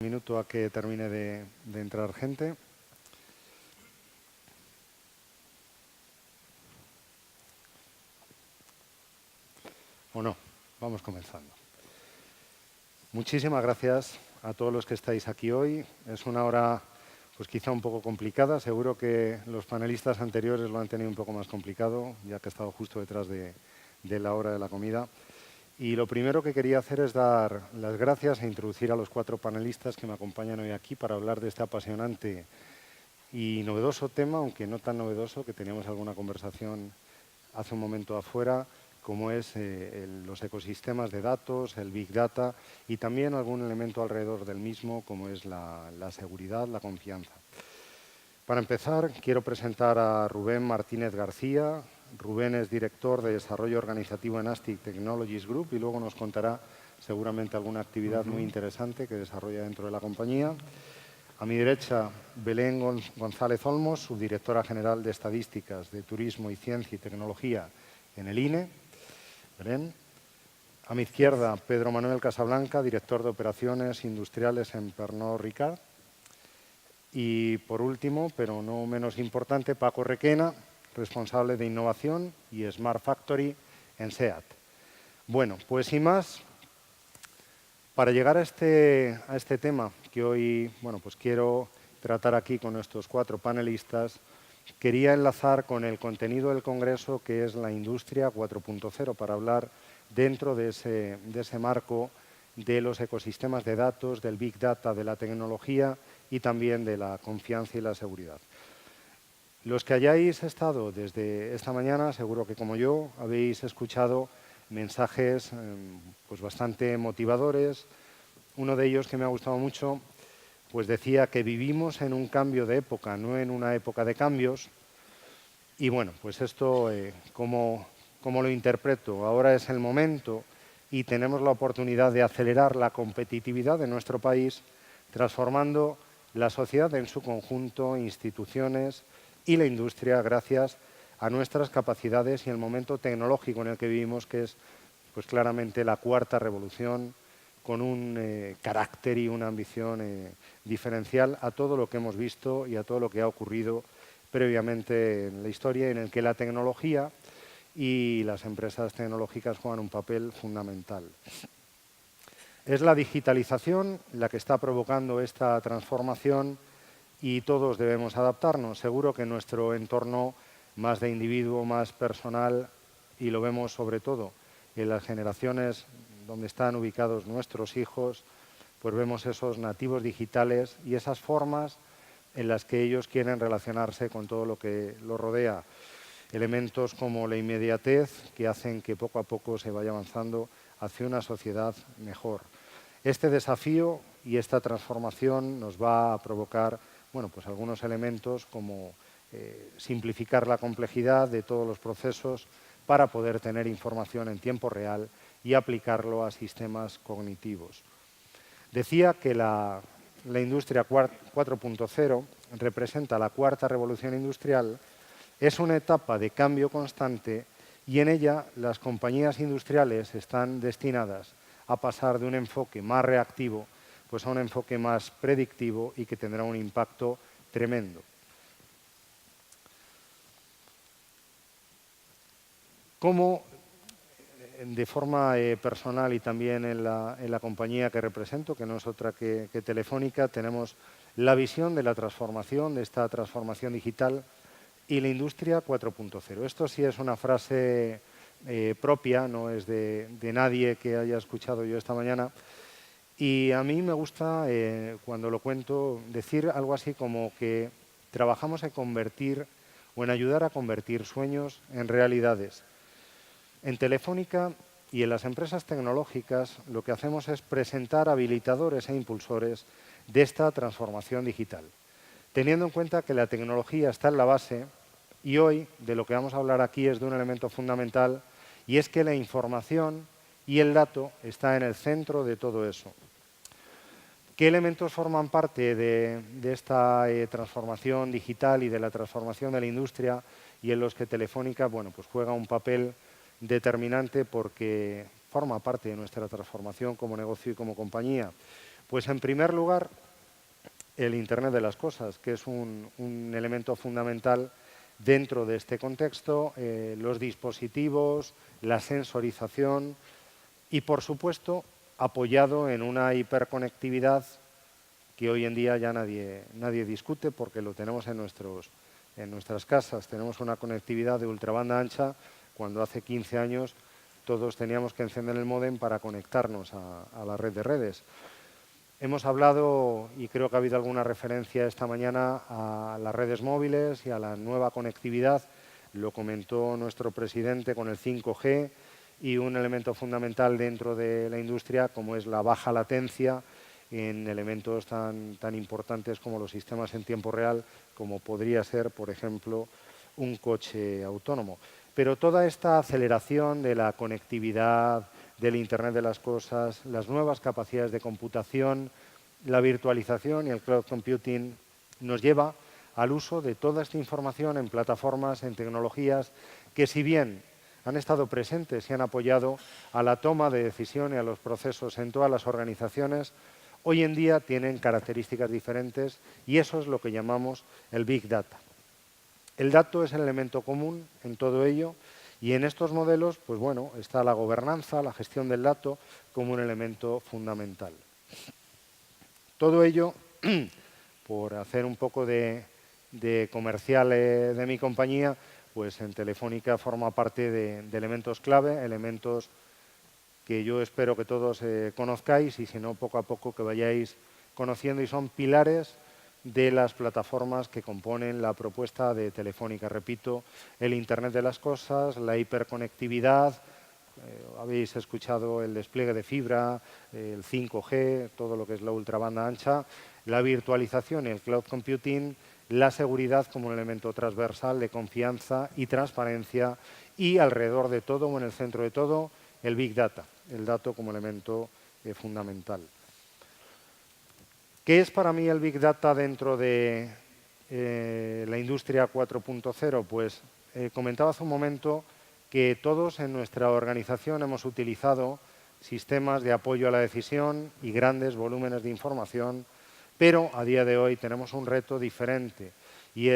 Un minuto a que termine de entrar gente. ¿O no? Vamos comenzando. Muchísimas gracias a todos los que estáis aquí hoy. Es una hora pues quizá un poco complicada. Seguro que los panelistas anteriores lo han tenido un poco más complicado, ya que he estado justo detrás de la hora de la comida. Y lo primero que quería hacer es dar las gracias e introducir a los 4 panelistas que me acompañan hoy aquí para hablar de este apasionante y novedoso tema, aunque no tan novedoso, que teníamos alguna conversación hace un momento afuera, como es los ecosistemas de datos, el Big Data y también algún elemento alrededor del mismo, como es la seguridad, la confianza. Para empezar, quiero presentar a Rubén Martínez García. Rubén es director de desarrollo organizativo en ASTIC Technologies Group y luego nos contará seguramente alguna actividad muy interesante que desarrolla dentro de la compañía. A mi derecha, Belén González Olmos, subdirectora general de Estadísticas de Turismo y Ciencia y Tecnología en el INE. Belén. A mi izquierda, Pedro Manuel Casablanca, director de Operaciones Industriales en Pernod Ricard. Y por último, pero no menos importante, Paco Requena, responsable de Innovación y Smart Factory en SEAT. Bueno, pues sin más, para llegar a este tema que hoy pues quiero tratar aquí con nuestros 4 panelistas, quería enlazar con el contenido del Congreso, que es la Industria 4.0, para hablar dentro de ese marco de los ecosistemas de datos, del Big Data, de la tecnología y también de la confianza y la seguridad. Los que hayáis estado desde esta mañana, seguro que como yo, habéis escuchado mensajes pues bastante motivadores. Uno de ellos que me ha gustado mucho, pues decía que vivimos en un cambio de época, no en una época de cambios. Y bueno, pues esto, ¿cómo lo interpreto? Ahora es el momento y tenemos la oportunidad de acelerar la competitividad de nuestro país, transformando la sociedad en su conjunto, instituciones y la industria gracias a nuestras capacidades y el momento tecnológico en el que vivimos, que es pues claramente la 4ª revolución, con un carácter y una ambición diferencial a todo lo que hemos visto y a todo lo que ha ocurrido previamente en la historia, en el que la tecnología y las empresas tecnológicas juegan un papel fundamental. Es la digitalización la que está provocando esta transformación y todos debemos adaptarnos. Seguro que nuestro entorno más de individuo, más personal, y lo vemos sobre todo en las generaciones donde están ubicados nuestros hijos, pues vemos esos nativos digitales y esas formas en las que ellos quieren relacionarse con todo lo que los rodea. Elementos como la inmediatez que hacen que poco a poco se vaya avanzando hacia una sociedad mejor. Este desafío y esta transformación nos va a provocar pues algunos elementos como simplificar la complejidad de todos los procesos para poder tener información en tiempo real y aplicarlo a sistemas cognitivos. Decía que la industria 4.0 representa la 4ª revolución industrial, es una etapa de cambio constante y en ella las compañías industriales están destinadas a pasar de un enfoque más reactivo pues a un enfoque más predictivo y que tendrá un impacto tremendo. Como de forma personal y también en la compañía que represento, que no es otra que Telefónica, tenemos la visión de la transformación, de esta transformación digital y la industria 4.0. Esto sí es una frase propia, no es de nadie que haya escuchado yo esta mañana. Y a mí me gusta, cuando lo cuento, decir algo así como que trabajamos en convertir o en ayudar a convertir sueños en realidades. En Telefónica y en las empresas tecnológicas lo que hacemos es presentar habilitadores e impulsores de esta transformación digital, teniendo en cuenta que la tecnología está en la base y hoy de lo que vamos a hablar aquí es de un elemento fundamental y es que la información y el dato está en el centro de todo eso. ¿Qué elementos forman parte de esta transformación digital y de la transformación de la industria y en los que Telefónica pues juega un papel determinante porque forma parte de nuestra transformación como negocio y como compañía? Pues en primer lugar, el Internet de las cosas, que es un elemento fundamental dentro de este contexto, los dispositivos, la sensorización y, por supuesto, apoyado en una hiperconectividad que hoy en día ya nadie discute porque lo tenemos en nuestras casas. Tenemos una conectividad de ultrabanda ancha cuando hace 15 años todos teníamos que encender el módem para conectarnos a la red de redes. Hemos hablado, y creo que ha habido alguna referencia esta mañana, a las redes móviles y a la nueva conectividad. Lo comentó nuestro presidente con el 5G y un elemento fundamental dentro de la industria como es la baja latencia en elementos tan importantes como los sistemas en tiempo real, como podría ser, por ejemplo, un coche autónomo. Pero toda esta aceleración de la conectividad, del Internet de las cosas, las nuevas capacidades de computación, la virtualización y el cloud computing nos lleva al uso de toda esta información en plataformas, en tecnologías que, si bien han estado presentes y han apoyado a la toma de decisión y a los procesos en todas las organizaciones, hoy en día tienen características diferentes y eso es lo que llamamos el Big Data. El dato es el elemento común en todo ello y en estos modelos, pues bueno, está la gobernanza, la gestión del dato como un elemento fundamental. Todo ello, por hacer un poco de comercial de mi compañía, pues en Telefónica forma parte de elementos clave, elementos que yo espero que todos conozcáis y si no, poco a poco que vayáis conociendo y son pilares de las plataformas que componen la propuesta de Telefónica. Repito, el Internet de las cosas, la hiperconectividad, habéis escuchado el despliegue de fibra, el 5G, todo lo que es la ultrabanda ancha, la virtualización y el cloud computing, la seguridad como un elemento transversal de confianza y transparencia y alrededor de todo o en el centro de todo, el Big Data, el dato como elemento fundamental. ¿Qué es para mí el Big Data dentro de la industria 4.0? Pues comentaba hace un momento que todos en nuestra organización hemos utilizado sistemas de apoyo a la decisión y grandes volúmenes de información, pero a día de hoy tenemos un reto diferente y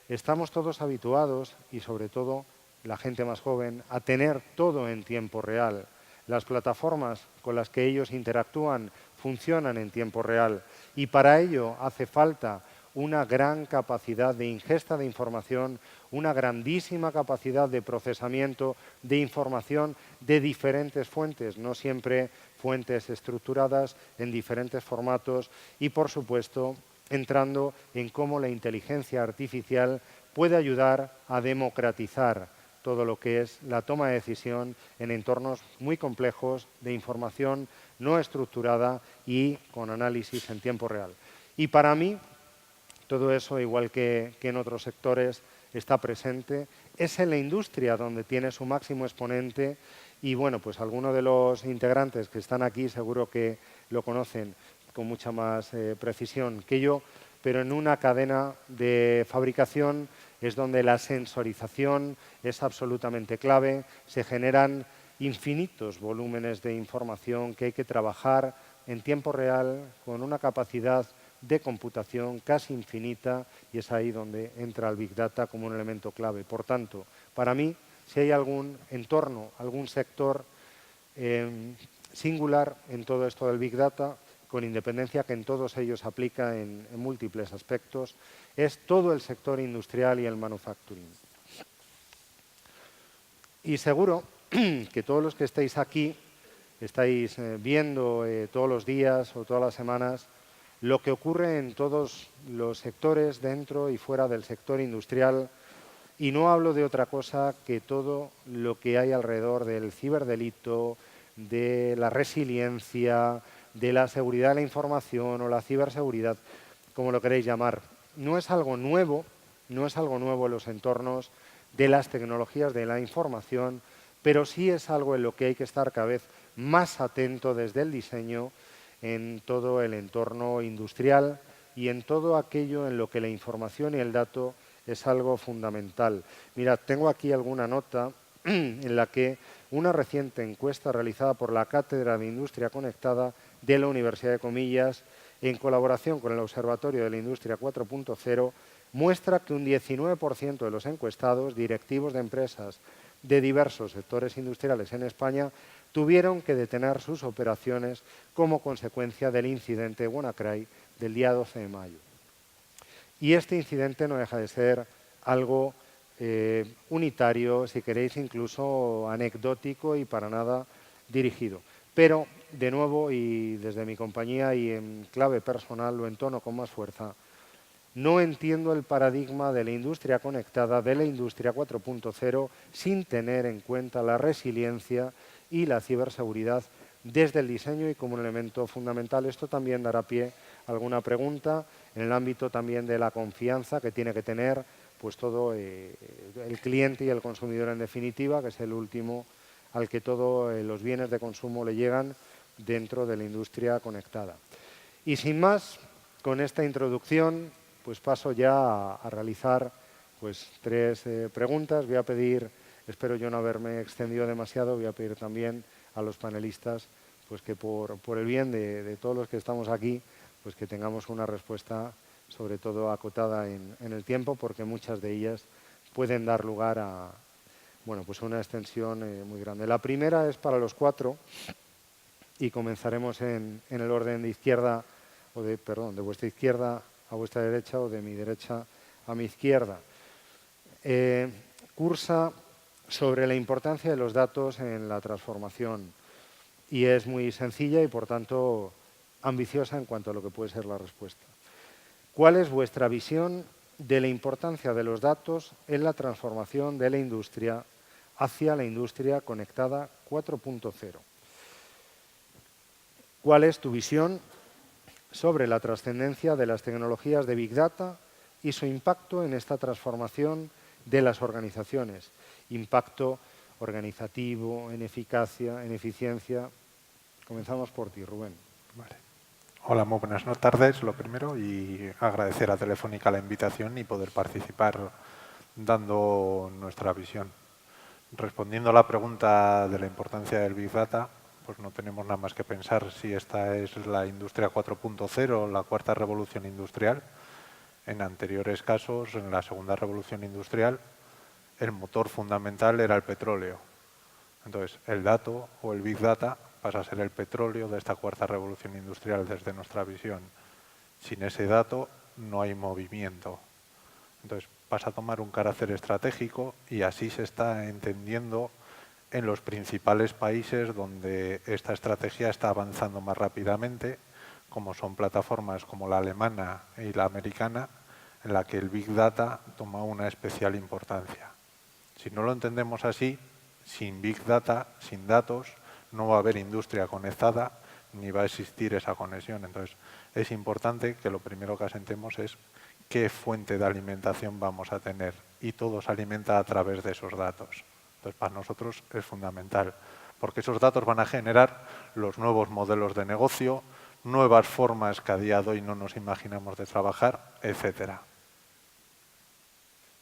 estamos todos habituados y sobre todo la gente más joven a tener todo en tiempo real. Las plataformas con las que ellos interactúan funcionan en tiempo real y para ello hace falta una gran capacidad de ingesta de información, una grandísima capacidad de procesamiento de información de diferentes fuentes, no siempre fuentes estructuradas en diferentes formatos y, por supuesto, entrando en cómo la inteligencia artificial puede ayudar a democratizar todo lo que es la toma de decisión en entornos muy complejos de información no estructurada y con análisis en tiempo real. Y para mí, todo eso, igual que en otros sectores, está presente. Es en la industria donde tiene su máximo exponente y, bueno, pues algunos de los integrantes que están aquí seguro que lo conocen con mucha más precisión que yo, pero en una cadena de fabricación es donde la sensorización es absolutamente clave, se generan infinitos volúmenes de información que hay que trabajar en tiempo real con una capacidad de computación casi infinita y es ahí donde entra el Big Data como un elemento clave. Por tanto, para mí, si hay algún entorno, algún sector singular en todo esto del Big Data, con independencia que en todos ellos aplica en múltiples aspectos, es todo el sector industrial y el manufacturing. Y seguro que todos los que estáis aquí estáis viendo todos los días o todas las semanas lo que ocurre en todos los sectores dentro y fuera del sector industrial y no hablo de otra cosa que todo lo que hay alrededor del ciberdelito, de la resiliencia, de la seguridad de la información o la ciberseguridad, como lo queréis llamar. No es algo nuevo en los entornos de las tecnologías de la información, pero sí es algo en lo que hay que estar cada vez más atento desde el diseño en todo el entorno industrial y en todo aquello en lo que la información y el dato es algo fundamental. Mirad, tengo aquí alguna nota en la que una reciente encuesta realizada por la Cátedra de Industria Conectada de la Universidad de Comillas, en colaboración con el Observatorio de la Industria 4.0, muestra que un 19% de los encuestados, directivos de empresas de diversos sectores industriales en España, tuvieron que detener sus operaciones como consecuencia del incidente WannaCry del día 12 de mayo. Y este incidente no deja de ser algo unitario, si queréis, incluso anecdótico y para nada dirigido. Pero, de nuevo, y desde mi compañía y en clave personal, lo entono con más fuerza, no entiendo el paradigma de la industria conectada, de la industria 4.0, sin tener en cuenta la resiliencia y la ciberseguridad desde el diseño y como un elemento fundamental. Esto también dará pie a alguna pregunta en el ámbito también de la confianza que tiene que tener pues todo el cliente y el consumidor en definitiva, que es el último al que todos los bienes de consumo le llegan dentro de la industria conectada. Y sin más, con esta introducción, pues paso ya a realizar pues 3 preguntas. Voy a pedir, espero yo no haberme extendido demasiado, voy a pedir también a los panelistas pues que por el bien de todos los que estamos aquí, pues que tengamos una respuesta sobre todo acotada en el tiempo, porque muchas de ellas pueden dar lugar a bueno, pues una extensión muy grande. La primera es para los 4 y comenzaremos en el orden de izquierda, de vuestra izquierda a vuestra derecha o de mi derecha a mi izquierda. Cursa sobre la importancia de los datos en la transformación y es muy sencilla y, por tanto, ambiciosa en cuanto a lo que puede ser la respuesta. ¿Cuál es vuestra visión de la importancia de los datos en la transformación de la industria hacia la industria conectada 4.0? ¿Cuál es tu visión sobre la trascendencia de las tecnologías de Big Data y su impacto en esta transformación de las organizaciones? Impacto organizativo, en eficacia, en eficiencia. Comenzamos por ti, Rubén. Vale. Hola, muy buenas tardes, lo primero, y agradecer a Telefónica la invitación y poder participar dando nuestra visión. Respondiendo a la pregunta de la importancia del Big Data, pues no tenemos nada más que pensar si esta es la industria 4.0, la cuarta revolución industrial. En anteriores casos, en la segunda revolución industrial, el motor fundamental era el petróleo. Entonces, el dato o el Big Data pasa a ser el petróleo de esta cuarta revolución industrial desde nuestra visión. Sin ese dato no hay movimiento. Entonces, pasa a tomar un carácter estratégico y así se está entendiendo en los principales países donde esta estrategia está avanzando más rápidamente, como son plataformas como la alemana y la americana, en la que el Big Data toma una especial importancia. Si no lo entendemos así, sin Big Data, sin datos, no va a haber industria conectada ni va a existir esa conexión. Entonces, es importante que lo primero que asentemos es qué fuente de alimentación vamos a tener y todo se alimenta a través de esos datos. Entonces, para nosotros es fundamental, porque esos datos van a generar los nuevos modelos de negocio, nuevas formas que a día de hoy no nos imaginamos de trabajar, etcétera.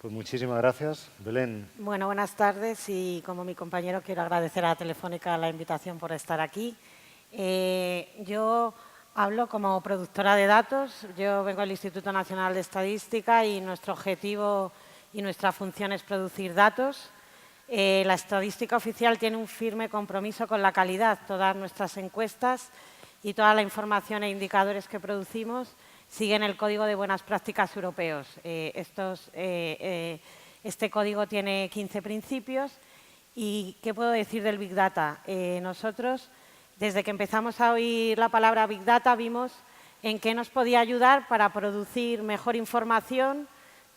Pues muchísimas gracias. Belén. Bueno, buenas tardes y como mi compañero quiero agradecer a Telefónica la invitación por estar aquí. Yo hablo como productora de datos, yo vengo del Instituto Nacional de Estadística y nuestro objetivo y nuestra función es producir datos. La estadística oficial tiene un firme compromiso con la calidad. Todas nuestras encuestas y toda la información e indicadores que producimos siguen el Código de Buenas Prácticas Europeos. Este código tiene 15 principios. ¿Y qué puedo decir del Big Data? Nosotros, desde que empezamos a oír la palabra Big Data, vimos en qué nos podía ayudar para producir mejor información,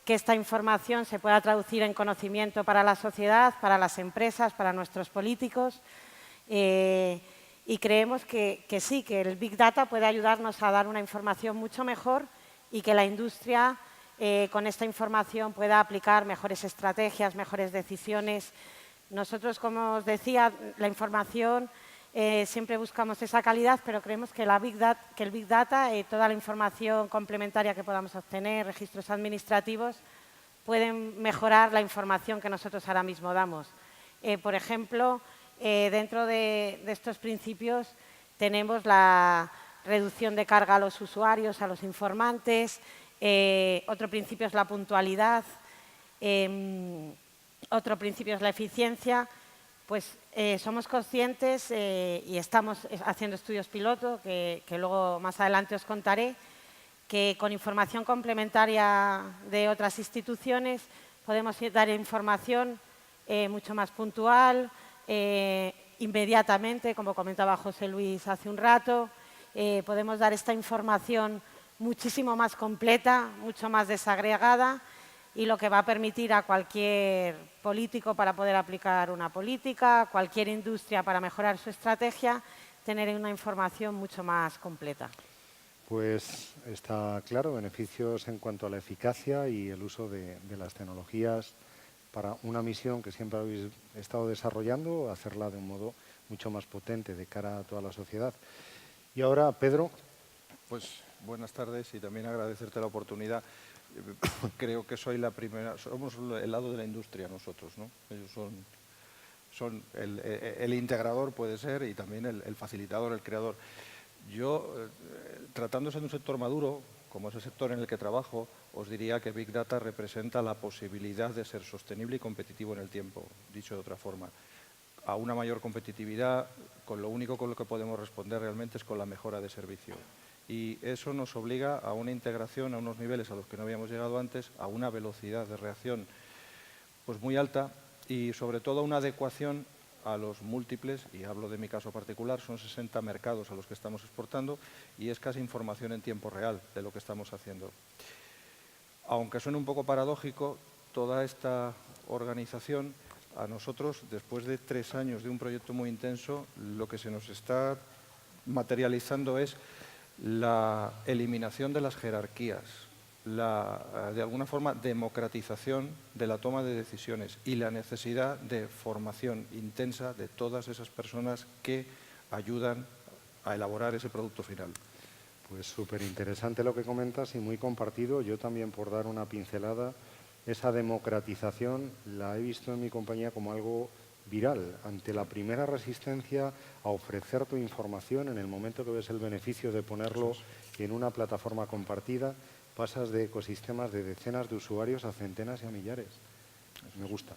que esta información se pueda traducir en conocimiento para la sociedad, para las empresas, para nuestros políticos. Y creemos que sí, que el Big Data puede ayudarnos a dar una información mucho mejor y que la industria con esta información pueda aplicar mejores estrategias, mejores decisiones. Nosotros, como os decía, la información siempre buscamos esa calidad, pero creemos que el Big Data, toda la información complementaria que podamos obtener, registros administrativos, pueden mejorar la información que nosotros ahora mismo damos. Por ejemplo, dentro de estos principios tenemos la reducción de carga a los usuarios, a los informantes. Otro principio es la puntualidad. Otro principio es la eficiencia. Pues somos conscientes y estamos haciendo estudios piloto, que luego más adelante os contaré, que con información complementaria de otras instituciones podemos dar información mucho más puntual, inmediatamente, como comentaba José Luis hace un rato. Podemos dar esta información muchísimo más completa, mucho más desagregada, y lo que va a permitir a cualquier político para poder aplicar una política, cualquier industria para mejorar su estrategia, tener una información mucho más completa. Pues está claro, beneficios en cuanto a la eficacia y el uso de las tecnologías para una misión que siempre habéis estado desarrollando, hacerla de un modo mucho más potente de cara a toda la sociedad. Y ahora, Pedro. Pues buenas tardes y también agradecerte la oportunidad. Creo que soy la primera, somos el lado de la industria nosotros, ¿no? Ellos son el integrador, puede ser, y también el facilitador, el creador. Yo, tratándose de un sector maduro, como es el sector en el que trabajo, os diría que Big Data representa la posibilidad de ser sostenible y competitivo en el tiempo, dicho de otra forma. A una mayor competitividad, con lo único con lo que podemos responder realmente es con la mejora de servicio. Y eso nos obliga a una integración a unos niveles a los que no habíamos llegado antes, a una velocidad de reacción pues muy alta y sobre todo a una adecuación a los múltiples, y hablo de mi caso particular, son 60 mercados a los que estamos exportando y es casi información en tiempo real de lo que estamos haciendo. Aunque suene un poco paradójico, toda esta organización, a nosotros, después de 3 años de un proyecto muy intenso, lo que se nos está materializando es la eliminación de las jerarquías, de alguna forma, democratización de la toma de decisiones y la necesidad de formación intensa de todas esas personas que ayudan a elaborar ese producto final. Pues súper interesante lo que comentas y muy compartido. Yo también, por dar una pincelada, esa democratización la he visto en mi compañía como algo viral. Ante la primera resistencia a ofrecer tu información, en el momento que ves el beneficio de ponerlo en una plataforma compartida, pasas de ecosistemas de decenas de usuarios a centenas y a millares. Me gusta.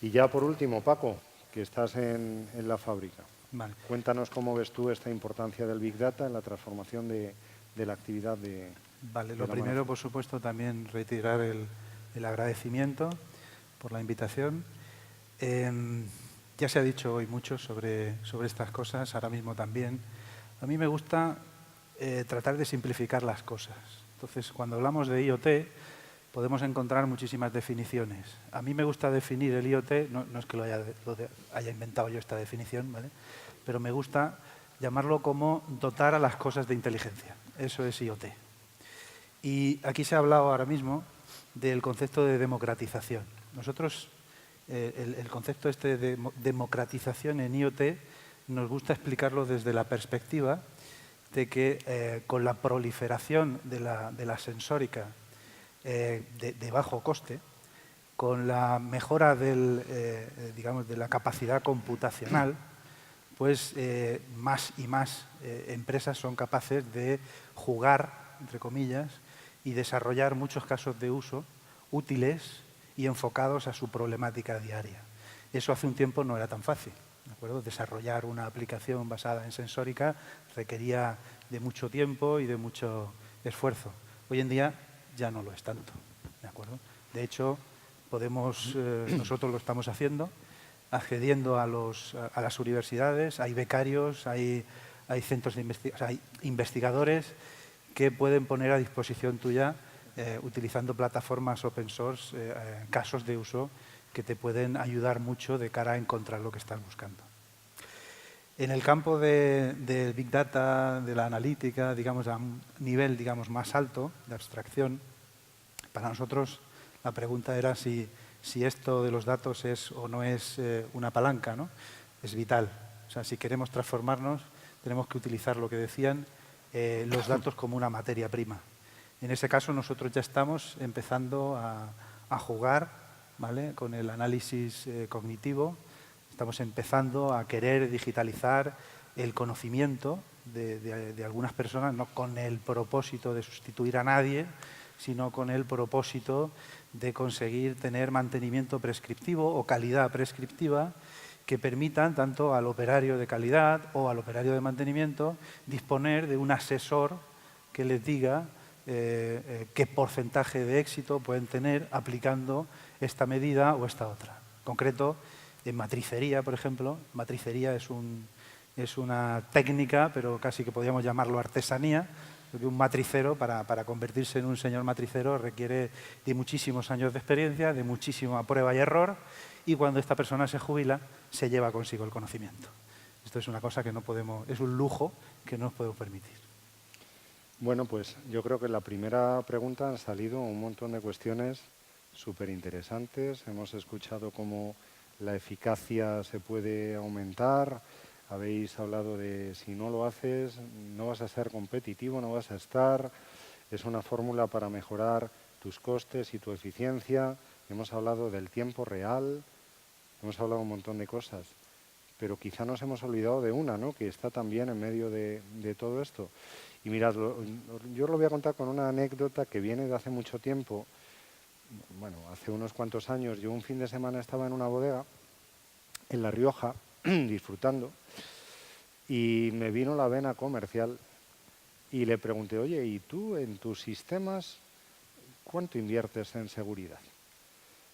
Y ya por último, Paco, que estás en la fábrica. Vale. Cuéntanos cómo ves tú esta importancia del Big Data en la transformación de la actividad de... Vale, lo primero, por supuesto, también retirar el agradecimiento por la invitación. Ya se ha dicho hoy mucho sobre estas cosas, ahora mismo también. A mí me gusta tratar de simplificar las cosas. Entonces, cuando hablamos de IoT, podemos encontrar muchísimas definiciones. A mí me gusta definir el IoT, no es que lo haya inventado yo esta definición, ¿vale? Pero me gusta llamarlo como dotar a las cosas de inteligencia. Eso es IoT. Y aquí se ha hablado ahora mismo del concepto de democratización. Nosotros, el concepto este de democratización en IoT, nos gusta explicarlo desde la perspectiva de que con la proliferación de la sensórica de bajo coste, con la mejora digamos, de la capacidad computacional, pues más y más empresas son capaces de jugar, entre comillas, y desarrollar muchos casos de uso útiles y enfocados a su problemática diaria. Eso hace un tiempo no era tan fácil, ¿de acuerdo? Desarrollar una aplicación basada en sensórica requería de mucho tiempo y de mucho esfuerzo. Hoy en día ya no lo es tanto, ¿de acuerdo? De hecho, nosotros lo estamos haciendo, accediendo a las universidades, hay becarios, hay centros de investigación, hay investigadores que pueden poner a disposición tuya, utilizando plataformas open source, casos de uso que te pueden ayudar mucho de cara a encontrar lo que estás buscando. En el campo de Big Data, de la analítica, digamos, a un nivel más alto de abstracción, para nosotros la pregunta era si esto de los datos es o no es una palanca, ¿no? Es vital. O sea, si queremos transformarnos, tenemos que utilizar lo que decían, los datos como una materia prima. En ese caso, nosotros ya estamos empezando a jugar, ¿vale?, con el análisis cognitivo. Estamos empezando a querer digitalizar el conocimiento de algunas personas, no con el propósito de sustituir a nadie, sino con el propósito de conseguir tener mantenimiento prescriptivo o calidad prescriptiva que permitan tanto al operario de calidad o al operario de mantenimiento disponer de un asesor que les diga qué porcentaje de éxito pueden tener aplicando esta medida o esta otra. En concreto, en matricería, por ejemplo, matricería es una técnica, pero casi que podríamos llamarlo artesanía, porque un matricero, para convertirse en un señor matricero, requiere de muchísimos años de experiencia, de muchísima prueba y error, y cuando esta persona se jubila, se lleva consigo el conocimiento. Esto es una cosa que no podemos, es un lujo que no nos podemos permitir. Bueno, pues yo creo que en la primera pregunta han salido un montón de cuestiones súper interesantes. Hemos escuchado cómo la eficacia se puede aumentar. Habéis hablado de si no lo haces, no vas a ser competitivo, no vas a estar. Es una fórmula para mejorar tus costes y tu eficiencia. Hemos hablado del tiempo real, hemos hablado un montón de cosas. Pero quizá nos hemos olvidado de una, ¿no?, que está también en medio de todo esto. Y mirad, yo os lo voy a contar con una anécdota que viene de hace mucho tiempo. Bueno, hace unos cuantos años, yo un fin de semana estaba en una bodega en La Rioja, disfrutando, y me vino la vena comercial y le pregunté, oye, ¿y tú en tus sistemas cuánto inviertes en seguridad?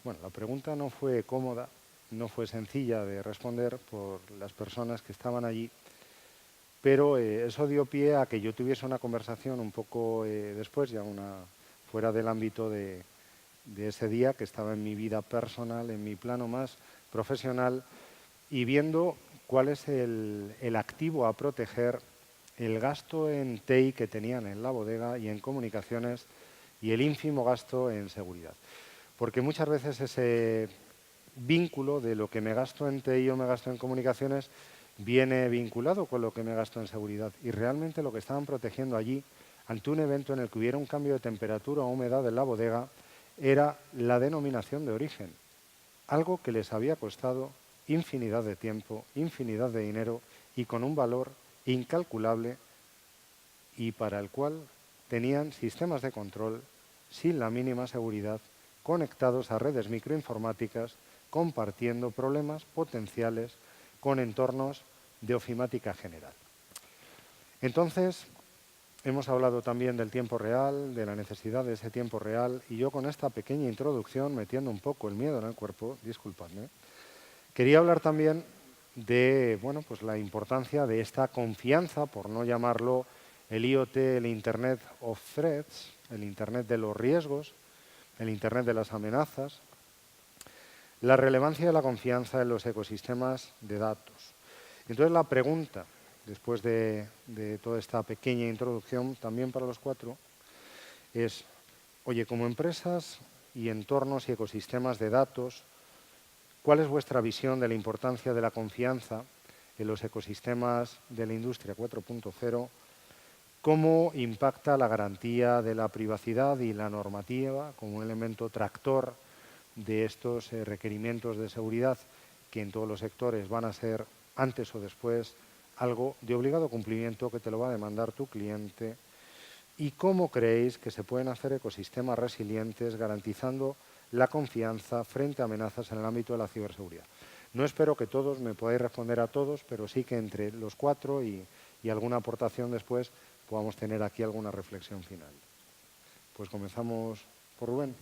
Bueno, la pregunta no fue cómoda, no fue sencilla de responder por las personas que estaban allí, pero eso dio pie a que yo tuviese una conversación un poco después, ya fuera del ámbito de ese día, que estaba en mi vida personal, en mi plano más profesional, y viendo cuál es el activo a proteger, el gasto en TI que tenían en la bodega y en comunicaciones y el ínfimo gasto en seguridad. Porque muchas veces ese vínculo de lo que me gasto en TI o me gasto en comunicaciones viene vinculado con lo que me gasto en seguridad. Y realmente lo que estaban protegiendo allí, ante un evento en el que hubiera un cambio de temperatura o humedad en la bodega, era la denominación de origen. Algo que les había costado infinidad de tiempo, infinidad de dinero y con un valor incalculable, y para el cual tenían sistemas de control sin la mínima seguridad, conectados a redes microinformáticas, compartiendo problemas potenciales con entornos de ofimática general. Entonces, hemos hablado también del tiempo real, de la necesidad de ese tiempo real, y yo con esta pequeña introducción, metiendo un poco el miedo en el cuerpo, disculpadme, quería hablar también de pues la importancia de esta confianza, por no llamarlo el IoT, el Internet of Threats, el Internet de los riesgos, el Internet de las amenazas, la relevancia de la confianza en los ecosistemas de datos. Entonces la pregunta, después de toda esta pequeña introducción, también para los cuatro, es, oye, como empresas y entornos y ecosistemas de datos, ¿cuál es vuestra visión de la importancia de la confianza en los ecosistemas de la industria 4.0? ¿Cómo impacta la garantía de la privacidad y la normativa como un elemento tractor de estos requerimientos de seguridad que en todos los sectores van a ser antes o después algo de obligado cumplimiento que te lo va a demandar tu cliente? ¿Y cómo creéis que se pueden hacer ecosistemas resilientes garantizando la confianza frente a amenazas en el ámbito de la ciberseguridad? No espero que todos me podáis responder a todos, pero sí que entre los cuatro y alguna aportación después podamos tener aquí alguna reflexión final. Pues comenzamos por Rubén.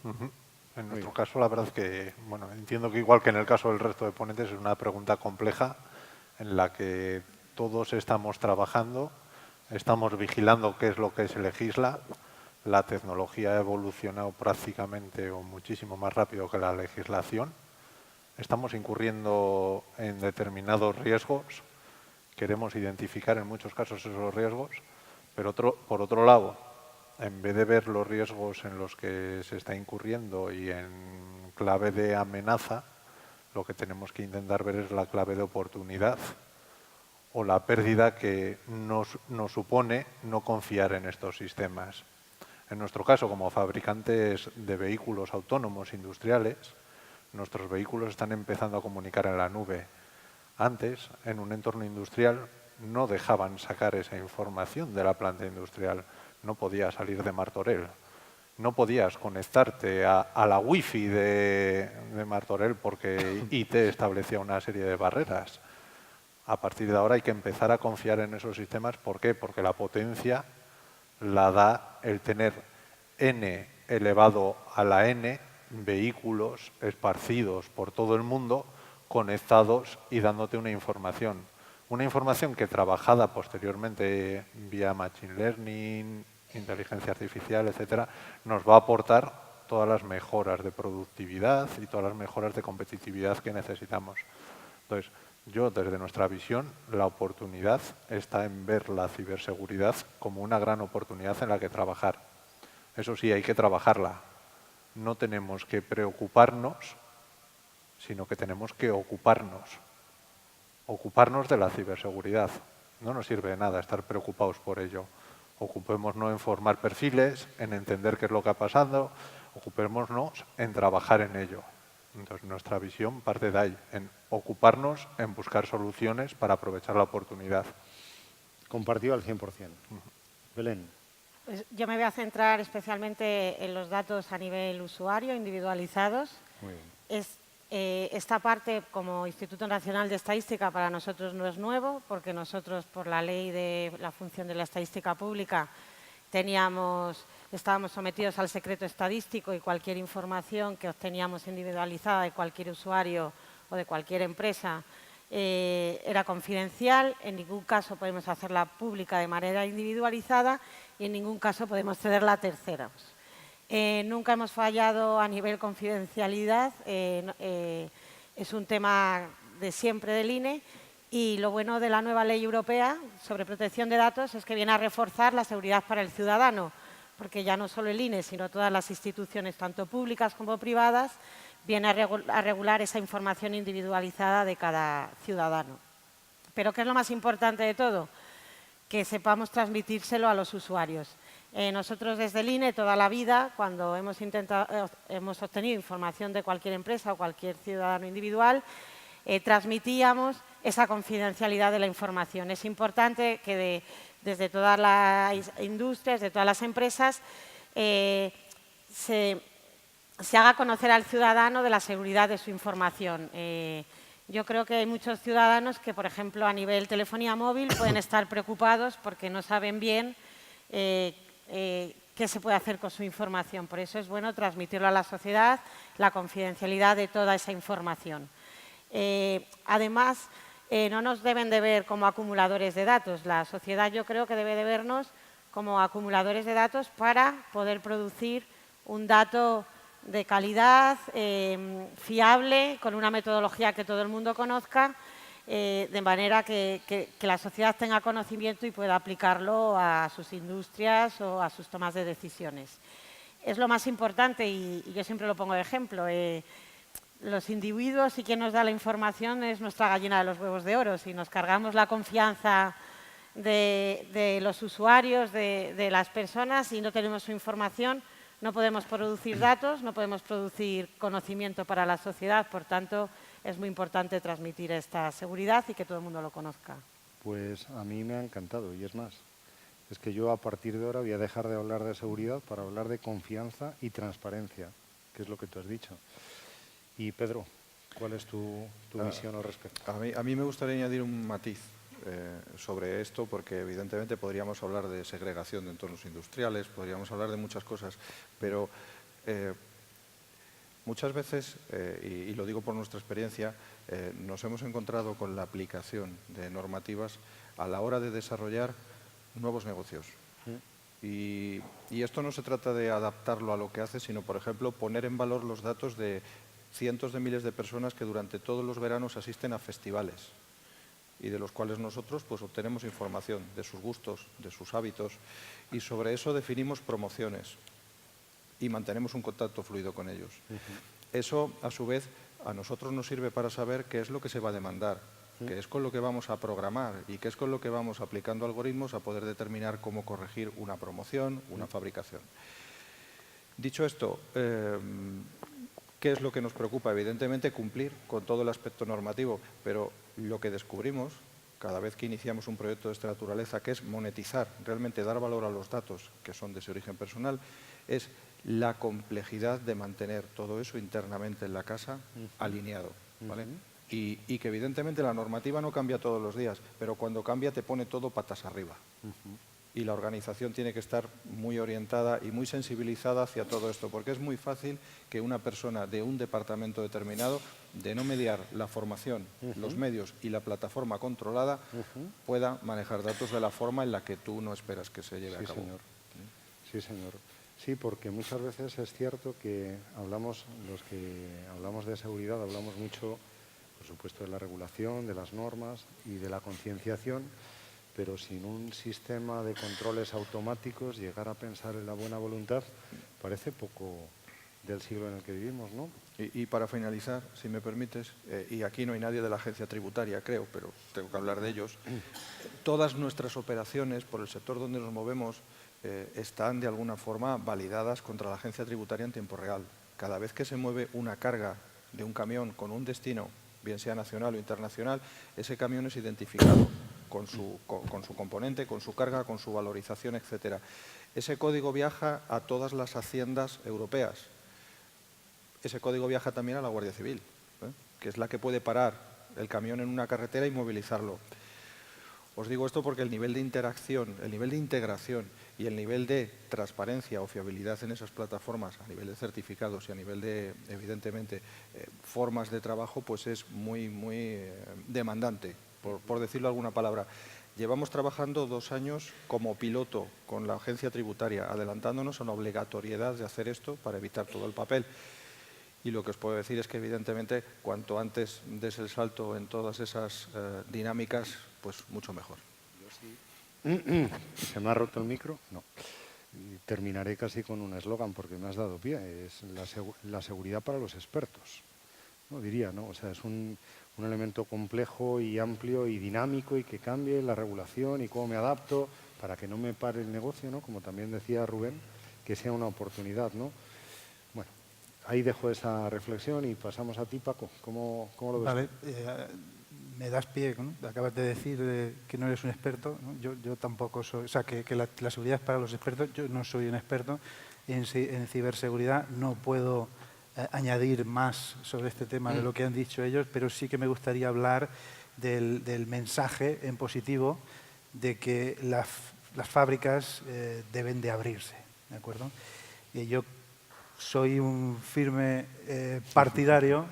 En nuestro caso, la verdad es que, entiendo que igual que en el caso del resto de ponentes, es una pregunta compleja en la que todos estamos trabajando, estamos vigilando qué es lo que se legisla. La tecnología ha evolucionado prácticamente o muchísimo más rápido que la legislación. Estamos incurriendo en determinados riesgos. Queremos identificar en muchos casos esos riesgos, pero por otro lado, en vez de ver los riesgos en los que se está incurriendo y en clave de amenaza, lo que tenemos que intentar ver es la clave de oportunidad o la pérdida que nos supone no confiar en estos sistemas. En nuestro caso, como fabricantes de vehículos autónomos industriales, nuestros vehículos están empezando a comunicar en la nube. Antes, en un entorno industrial, no dejaban sacar esa información de la planta industrial. No podía salir de Martorell. No podías conectarte a la wifi de Martorell porque IT establecía una serie de barreras. A partir de ahora hay que empezar a confiar en esos sistemas. ¿Por qué? Porque la potencia la da el tener n elevado a la n vehículos esparcidos por todo el mundo, conectados y dándote una información. Una información que trabajada posteriormente vía Machine Learning, inteligencia artificial, etcétera, nos va a aportar todas las mejoras de productividad y todas las mejoras de competitividad que necesitamos. Entonces, yo, desde nuestra visión, la oportunidad está en ver la ciberseguridad como una gran oportunidad en la que trabajar. Eso sí, hay que trabajarla. No tenemos que preocuparnos, sino que tenemos que ocuparnos. Ocuparnos de la ciberseguridad. No nos sirve de nada estar preocupados por ello. Ocupémonos en formar perfiles, en entender qué es lo que ha pasado, ocupémonos en trabajar en ello. Entonces, nuestra visión parte de ahí, en ocuparnos, en buscar soluciones para aprovechar la oportunidad. Compartido al 100%. Belén. Pues yo me voy a centrar especialmente en los datos a nivel usuario, individualizados. Muy bien. Esta parte, como Instituto Nacional de Estadística, para nosotros no es nuevo, porque nosotros, por la ley de la función de la estadística pública, estábamos sometidos al secreto estadístico y cualquier información que obteníamos individualizada de cualquier usuario o de cualquier empresa era confidencial. En ningún caso podemos hacerla pública de manera individualizada y en ningún caso podemos cederla a terceros. Nunca hemos fallado a nivel confidencialidad, es un tema de siempre del INE. Y lo bueno de la nueva ley europea sobre protección de datos es que viene a reforzar la seguridad para el ciudadano, porque ya no solo el INE, sino todas las instituciones, tanto públicas como privadas, viene a regular esa información individualizada de cada ciudadano. Pero ¿qué es lo más importante de todo? Que sepamos transmitírselo a los usuarios. Nosotros desde el INE toda la vida, cuando hemos obtenido información de cualquier empresa o cualquier ciudadano individual, transmitíamos esa confidencialidad de la información. Es importante que desde todas las industrias, de todas las empresas, se haga conocer al ciudadano de la seguridad de su información. Yo creo que hay muchos ciudadanos que, por ejemplo, a nivel telefonía móvil pueden estar preocupados porque no saben bien qué se puede hacer con su información. Por eso es bueno transmitirlo a la sociedad, la confidencialidad de toda esa información. Además, no nos deben de ver como acumuladores de datos. La sociedad, yo creo que debe de vernos como acumuladores de datos para poder producir un dato de calidad, fiable, con una metodología que todo el mundo conozca, de manera que la sociedad tenga conocimiento y pueda aplicarlo a sus industrias o a sus tomas de decisiones. Es lo más importante y yo siempre lo pongo de ejemplo. Los individuos y quien nos da la información es nuestra gallina de los huevos de oro. Si nos cargamos la confianza de los usuarios, de las personas y no tenemos su información, no podemos producir datos, no podemos producir conocimiento para la sociedad. Por tanto, es muy importante transmitir esta seguridad y que todo el mundo lo conozca. Pues a mí me ha encantado y es más. Es que yo a partir de ahora voy a dejar de hablar de seguridad para hablar de confianza y transparencia, que es lo que tú has dicho. Y Pedro, ¿cuál es tu visión al respecto? A mí me gustaría añadir un matiz sobre esto, porque evidentemente podríamos hablar de segregación de entornos industriales, podríamos hablar de muchas cosas, pero muchas veces, y lo digo por nuestra experiencia, nos hemos encontrado con la aplicación de normativas a la hora de desarrollar nuevos negocios. Y esto no se trata de adaptarlo a lo que hace, sino, por ejemplo, poner en valor los datos de cientos de miles de personas que durante todos los veranos asisten a festivales y de los cuales nosotros pues, obtenemos información de sus gustos, de sus hábitos, y sobre eso definimos promociones y mantenemos un contacto fluido con ellos. Eso, a su vez, a nosotros nos sirve para saber qué es lo que se va a demandar, qué es con lo que vamos a programar y qué es con lo que vamos aplicando algoritmos a poder determinar cómo corregir una promoción, una fabricación. Dicho esto, ¿qué es lo que nos preocupa? Evidentemente cumplir con todo el aspecto normativo, pero lo que descubrimos cada vez que iniciamos un proyecto de esta naturaleza, que es monetizar, realmente dar valor a los datos que son de ese origen personal, es la complejidad de mantener todo eso internamente en la casa alineado, ¿vale? Y que evidentemente la normativa no cambia todos los días, pero cuando cambia te pone todo patas arriba. Y la organización tiene que estar muy orientada y muy sensibilizada hacia todo esto, porque es muy fácil que una persona de un departamento determinado, de no mediar la formación, los medios y la plataforma controlada, pueda manejar datos de la forma en la que tú no esperas que se lleve a cabo. Señor. Sí, señor. Sí, porque muchas veces es cierto que los que hablamos de seguridad, hablamos mucho, por supuesto, de la regulación, de las normas y de la concienciación, pero sin un sistema de controles automáticos, llegar a pensar en la buena voluntad parece poco del siglo en el que vivimos, ¿no? Y para finalizar, si me permites, y aquí no hay nadie de la agencia tributaria, creo, pero tengo que hablar de ellos, todas nuestras operaciones por el sector donde nos movemos están de alguna forma validadas contra la agencia tributaria en tiempo real. Cada vez que se mueve una carga de un camión con un destino, bien sea nacional o internacional, ese camión es identificado con su componente, con su carga, con su valorización, etcétera. Ese código viaja a todas las haciendas europeas. Ese código viaja también a la Guardia Civil, que es la que puede parar el camión en una carretera y movilizarlo. Os digo esto porque el nivel de interacción, el nivel de integración y el nivel de transparencia o fiabilidad en esas plataformas a nivel de certificados y a nivel de, evidentemente, formas de trabajo, pues es muy demandante, por decirlo alguna palabra. Llevamos trabajando 2 años como piloto con la agencia tributaria, adelantándonos a una obligatoriedad de hacer esto para evitar todo el papel. Y lo que os puedo decir es que, evidentemente, cuanto antes des el salto en todas esas dinámicas, pues mucho mejor. ¿Se me ha roto el micro? No. Y terminaré casi con un eslogan, porque me has dado pie. Es la seguridad para los expertos, ¿no? Diría, ¿no? O sea, es un elemento complejo y amplio y dinámico y que cambie la regulación y cómo me adapto para que no me pare el negocio, ¿no? Como también decía Rubén, que sea una oportunidad, ¿no? Bueno, ahí dejo esa reflexión y pasamos a ti, Paco. ¿Cómo lo ves? Vale, me das pie, ¿no? Acabas de decir que no eres un experto, ¿no? Yo tampoco soy, o sea, que la seguridad es para los expertos. Yo no soy un experto en ciberseguridad, no puedo añadir más sobre este tema de lo que han dicho ellos, pero sí que me gustaría hablar del mensaje en positivo de que las fábricas deben de abrirse, ¿de acuerdo? Yo soy un firme partidario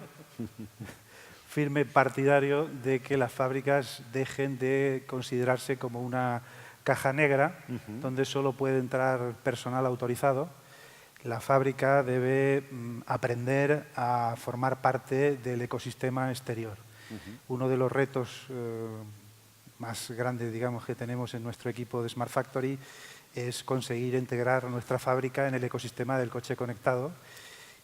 de que las fábricas dejen de considerarse como una caja negra donde solo puede entrar personal autorizado. La fábrica debe aprender a formar parte del ecosistema exterior. Uno de los retos más grandes, digamos, que tenemos en nuestro equipo de Smart Factory es conseguir integrar nuestra fábrica en el ecosistema del coche conectado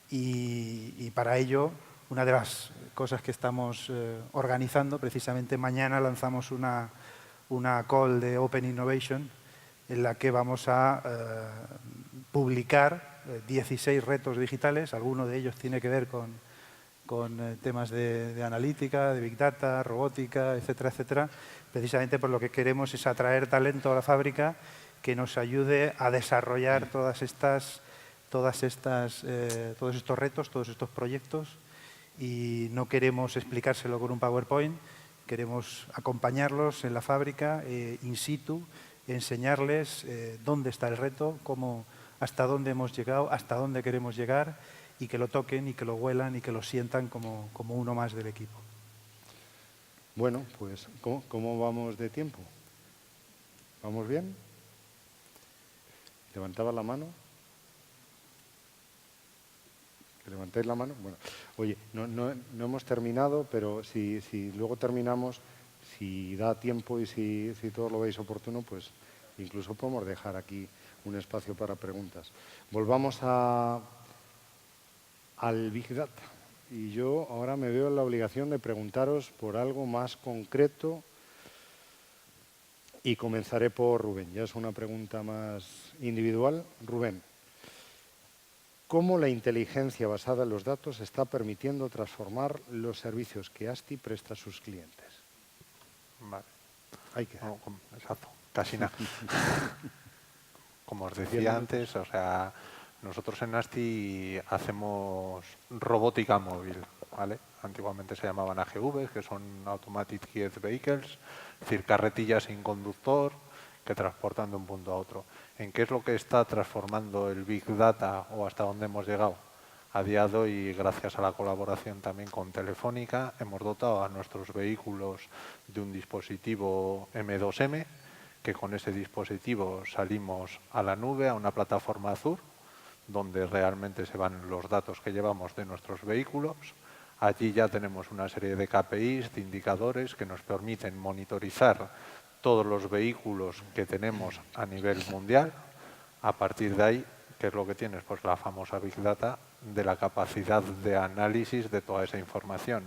y para ello una de las cosas que estamos organizando, precisamente mañana lanzamos una call de Open Innovation en la que vamos a publicar 16 retos digitales, alguno de ellos tiene que ver con temas de analítica, de Big Data, robótica, etcétera, etcétera. Precisamente por lo que queremos es atraer talento a la fábrica que nos ayude a desarrollar todos estos retos, todos estos proyectos, y no queremos explicárselo con un PowerPoint, queremos acompañarlos en la fábrica, in situ, enseñarles dónde está el reto, hasta dónde hemos llegado, hasta dónde queremos llegar, y que lo toquen y que lo huelan y que lo sientan como uno más del equipo. Bueno, pues ¿cómo vamos de tiempo? ¿Vamos bien? ¿Levantaba la mano? ¿Levantáis la mano? Bueno, oye, no hemos terminado, pero si luego terminamos, si da tiempo y si todos lo veis oportuno, pues incluso podemos dejar aquí un espacio para preguntas. Volvamos al Big Data. Y yo ahora me veo en la obligación de preguntaros por algo más concreto y comenzaré por Rubén. Ya es una pregunta más individual. Rubén, ¿cómo la inteligencia basada en los datos está permitiendo transformar los servicios que ASTI presta a sus clientes? Vale. Hay que. No, exacto, casi nada. Como os decía antes, o sea, nosotros en ASTI hacemos robótica móvil, ¿vale? Antiguamente se llamaban AGV, que son Automatic Geared Vehicles, es decir, carretillas sin conductor que transportan de un punto a otro. ¿En qué es lo que está transformando el Big Data o hasta dónde hemos llegado? A día de hoy, gracias a la colaboración también con Telefónica, hemos dotado a nuestros vehículos de un dispositivo M2M, que con ese dispositivo salimos a la nube, a una plataforma Azure, donde realmente se van los datos que llevamos de nuestros vehículos. Allí ya tenemos una serie de KPIs, de indicadores que nos permiten monitorizar todos los vehículos que tenemos a nivel mundial. A partir de ahí, ¿qué es lo que tienes? Pues la famosa Big Data de la capacidad de análisis de toda esa información.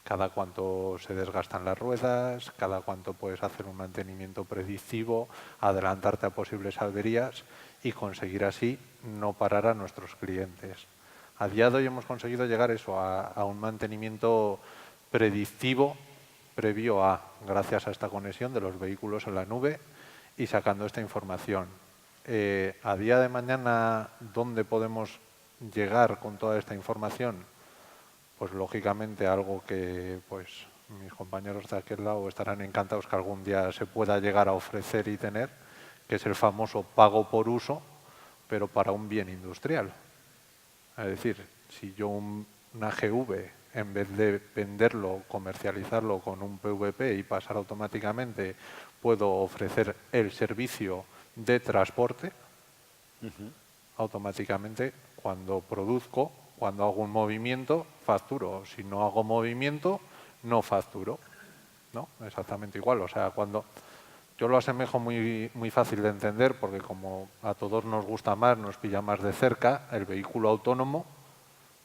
Cada cuánto se desgastan las ruedas, cada cuánto puedes hacer un mantenimiento predictivo, adelantarte a posibles averías y conseguir así no parar a nuestros clientes. A día de hoy hemos conseguido llegar a un mantenimiento predictivo previo gracias a esta conexión de los vehículos en la nube y sacando esta información. A día de mañana, ¿dónde podemos llegar con toda esta información? Pues lógicamente algo que pues mis compañeros de aquel lado estarán encantados que algún día se pueda llegar a ofrecer y tener, que es el famoso pago por uso, pero para un bien industrial. Es decir, si yo una GV, en vez de venderlo, comercializarlo con un PVP y pasar automáticamente, puedo ofrecer el servicio de transporte, automáticamente cuando produzco, cuando hago un movimiento, facturo. Si no hago movimiento, no facturo. ¿No? Exactamente igual. O sea, cuando yo lo asemejo muy fácil de entender, porque como a todos nos gusta más, nos pilla más de cerca, el vehículo autónomo,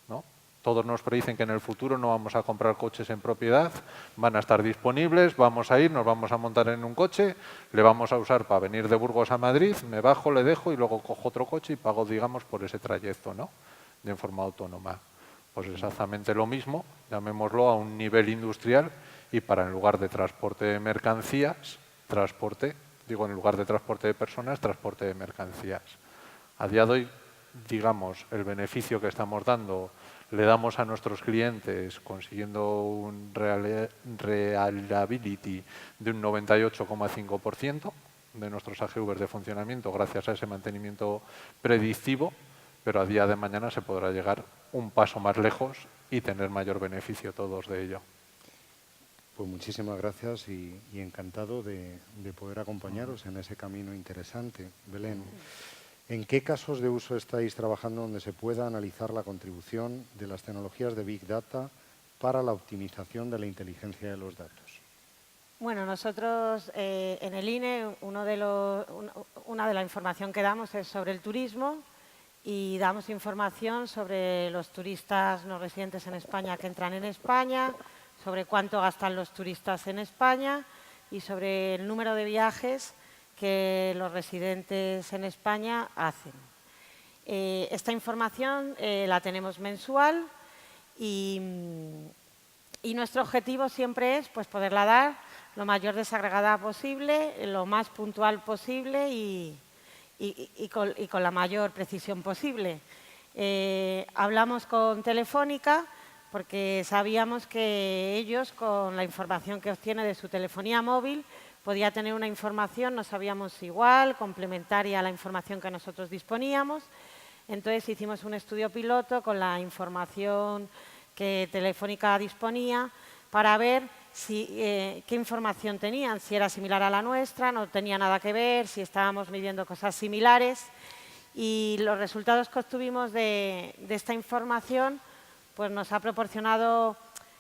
¿no? Todos nos predicen que en el futuro no vamos a comprar coches en propiedad, van a estar disponibles, vamos a ir, nos vamos a montar en un coche, le vamos a usar para venir de Burgos a Madrid, me bajo, le dejo y luego cojo otro coche y pago, digamos, por ese trayecto, ¿no? De forma autónoma. Pues exactamente lo mismo, llamémoslo a un nivel industrial y para en lugar de transporte de mercancías, en lugar de transporte de personas, transporte de mercancías. A día de hoy, digamos, el beneficio que estamos dando le damos a nuestros clientes consiguiendo un reliability de un 98,5% de nuestros AGVs de funcionamiento gracias a ese mantenimiento predictivo, pero a día de mañana se podrá llegar un paso más lejos y tener mayor beneficio todos de ello. Pues muchísimas gracias y encantado de poder acompañaros en ese camino interesante. Belén, ¿en qué casos de uso estáis trabajando donde se pueda analizar la contribución de las tecnologías de Big Data para la optimización de la inteligencia de los datos? Bueno, nosotros en el INE una de la información que damos es sobre el turismo y damos información sobre los turistas no residentes en España que entran en España, sobre cuánto gastan los turistas en España y sobre el número de viajes que los residentes en España hacen. Esta información la tenemos mensual y nuestro objetivo siempre es pues, poderla dar lo mayor desagregada posible, lo más puntual posible y con la mayor precisión posible. Hablamos con Telefónica porque sabíamos que ellos, con la información que obtiene de su telefonía móvil, podía tener una información, no sabíamos igual, complementaria a la información que nosotros disponíamos. Entonces hicimos un estudio piloto con la información que Telefónica disponía para ver qué información tenían, si era similar a la nuestra, no tenía nada que ver, si estábamos midiendo cosas similares. Y los resultados que obtuvimos de esta información pues nos ha proporcionado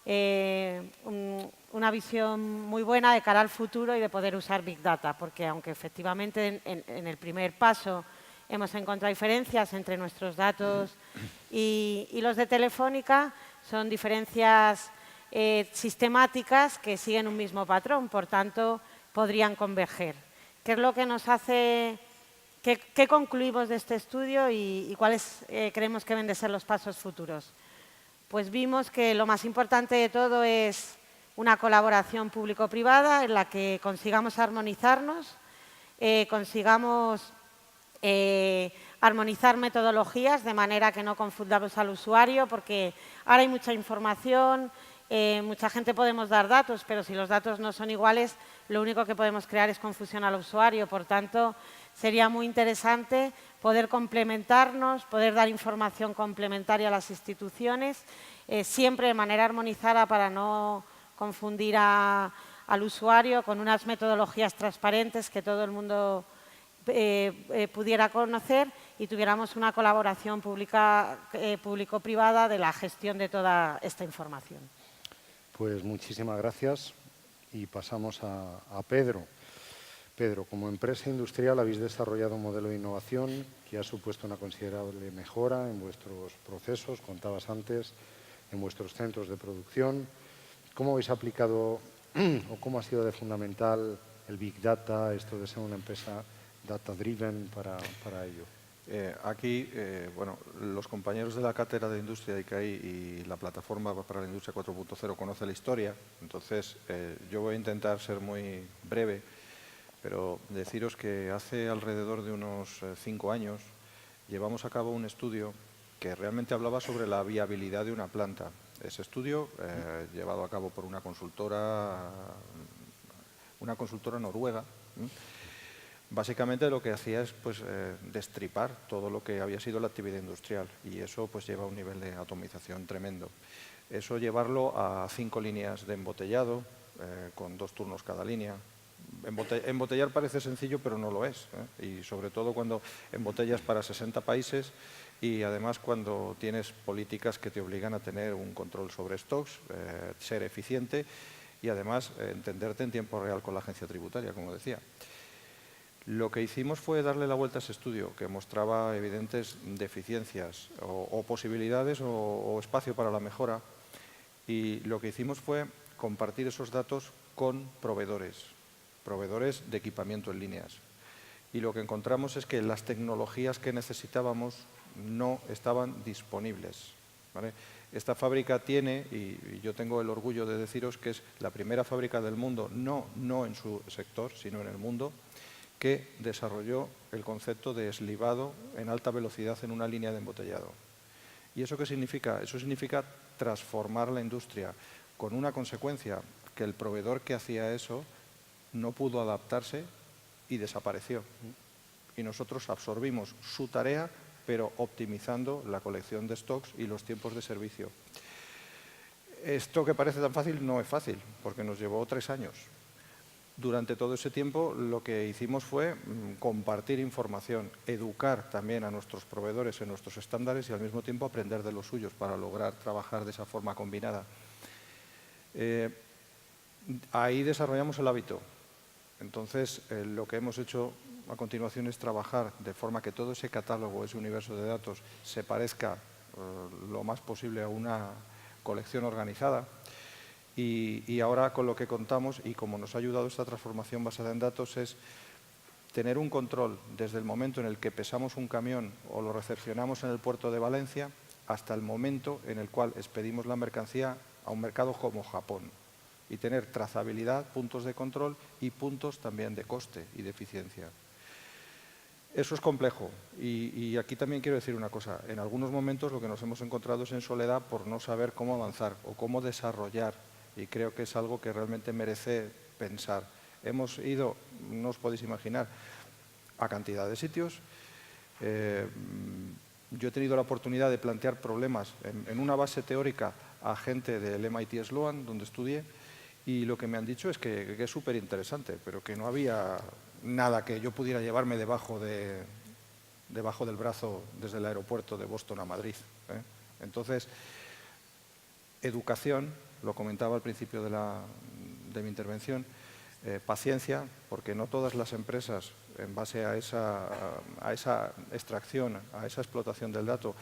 una visión muy buena de cara al futuro y de poder usar Big Data, porque aunque efectivamente en el primer paso hemos encontrado diferencias entre nuestros datos y los de Telefónica, son diferencias sistemáticas que siguen un mismo patrón, por tanto, podrían converger. ¿Qué es lo que nos hace, qué concluimos de este estudio y cuáles creemos que deben de ser los pasos futuros? Pues vimos que lo más importante de todo es una colaboración público-privada en la que consigamos armonizarnos, consigamos armonizar metodologías de manera que no confundamos al usuario, porque ahora hay mucha información, mucha gente podemos dar datos, pero si los datos no son iguales, lo único que podemos crear es confusión al usuario. Por tanto, sería muy interesante poder complementarnos, poder dar información complementaria a las instituciones, siempre de manera armonizada para no confundir al usuario, con unas metodologías transparentes que todo el mundo pudiera conocer y tuviéramos una colaboración público-privada de la gestión de toda esta información. Pues muchísimas gracias y pasamos a Pedro. Pedro, como empresa industrial habéis desarrollado un modelo de innovación que ha supuesto una considerable mejora en vuestros procesos, contabas antes, en vuestros centros de producción. ¿Cómo habéis aplicado o cómo ha sido de fundamental el Big Data, esto de ser una empresa data-driven para ello? Aquí, bueno, los compañeros de la cátedra de Industria de ICAI y la plataforma para la Industria 4.0 conocen la historia, entonces yo voy a intentar ser muy breve, pero deciros que hace alrededor de unos 5 años llevamos a cabo un estudio que realmente hablaba sobre la viabilidad de una planta. Ese estudio, llevado a cabo por una consultora noruega, básicamente lo que hacía es pues, destripar todo lo que había sido la actividad industrial y eso pues, lleva a un nivel de atomización tremendo. Eso llevarlo a 5 líneas de embotellado, con 2 turnos cada línea. Embotellar parece sencillo, pero no lo es, y sobre todo cuando embotellas para 60 países y además cuando tienes políticas que te obligan a tener un control sobre stocks, ser eficiente y además entenderte en tiempo real con la agencia tributaria, como decía. Lo que hicimos fue darle la vuelta a ese estudio que mostraba evidentes deficiencias o posibilidades o espacio para la mejora y lo que hicimos fue compartir esos datos con proveedores de equipamiento en líneas. Y lo que encontramos es que las tecnologías que necesitábamos no estaban disponibles, ¿vale? Esta fábrica tiene, y yo tengo el orgullo de deciros que es la primera fábrica del mundo, no en su sector, sino en el mundo, que desarrolló el concepto de eslivado en alta velocidad en una línea de embotellado. ¿Y eso qué significa? Eso significa transformar la industria, con una consecuencia, que el proveedor que hacía eso no pudo adaptarse y desapareció. Y nosotros absorbimos su tarea, pero optimizando la colección de stocks y los tiempos de servicio. Esto que parece tan fácil no es fácil, porque nos llevó 3 años. Durante todo ese tiempo lo que hicimos fue compartir información, educar también a nuestros proveedores en nuestros estándares y al mismo tiempo aprender de los suyos para lograr trabajar de esa forma combinada. Ahí desarrollamos el hábito. Entonces, lo que hemos hecho a continuación es trabajar de forma que todo ese catálogo, ese universo de datos, se parezca lo más posible a una colección organizada. Y ahora con lo que contamos y como nos ha ayudado esta transformación basada en datos es tener un control desde el momento en el que pesamos un camión o lo recepcionamos en el puerto de Valencia hasta el momento en el cual expedimos la mercancía a un mercado como Japón y tener trazabilidad, puntos de control y puntos también de coste y de eficiencia. Eso es complejo y aquí también quiero decir una cosa. En algunos momentos lo que nos hemos encontrado es en soledad por no saber cómo avanzar o cómo desarrollar. Y creo que es algo que realmente merece pensar. Hemos ido, no os podéis imaginar, a cantidad de sitios. Yo he tenido la oportunidad de plantear problemas en una base teórica a gente del MIT Sloan, donde estudié, y lo que me han dicho es que es súper interesante, pero que no había nada que yo pudiera llevarme debajo del brazo desde el aeropuerto de Boston a Madrid. Entonces, educación, lo comentaba al principio de mi intervención, paciencia, porque no todas las empresas, en base a esa extracción, a esa explotación del dato,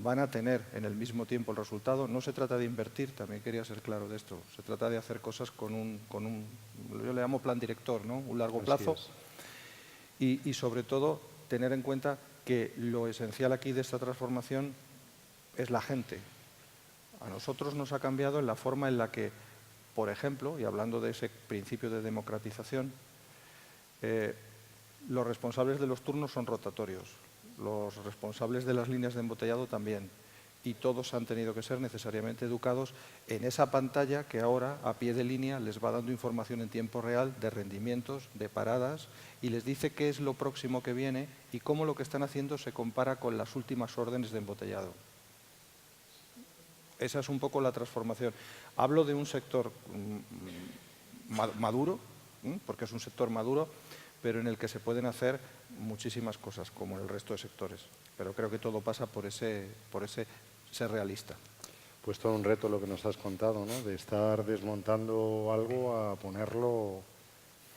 van a tener en el mismo tiempo el resultado. No se trata de invertir, también quería ser claro de esto, se trata de hacer cosas con un yo le llamo plan director, ¿no? Un largo plazo. Y sobre todo, tener en cuenta que lo esencial aquí de esta transformación es la gente. A nosotros nos ha cambiado en la forma en la que Por ejemplo, y hablando de ese principio de democratización, los responsables de los turnos son rotatorios, los responsables de las líneas de embotellado también, y todos han tenido que ser necesariamente educados en esa pantalla que ahora, a pie de línea, les va dando información en tiempo real de rendimientos, de paradas, y les dice qué es lo próximo que viene y cómo lo que están haciendo se compara con las últimas órdenes de embotellado. Esa es un poco la transformación. Hablo de un sector maduro, porque es un sector maduro, pero en el que se pueden hacer muchísimas cosas, como en el resto de sectores. Pero creo que todo pasa por ese ser realista. Pues todo un reto lo que nos has contado, ¿no? De estar desmontando algo a ponerlo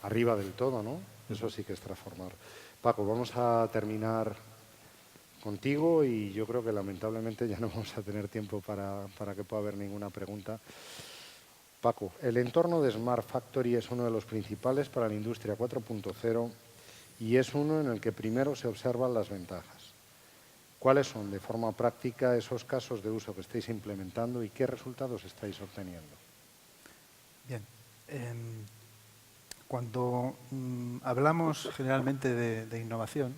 arriba del todo, ¿no? Eso sí que es transformar. Paco, vamos a terminar contigo y yo creo que lamentablemente ya no vamos a tener tiempo para que pueda haber ninguna pregunta. Paco, el entorno de Smart Factory es uno de los principales para la industria 4.0 y es uno en el que primero se observan las ventajas. ¿Cuáles son de forma práctica esos casos de uso que estáis implementando y qué resultados estáis obteniendo? Bien. Cuando hablamos generalmente de innovación,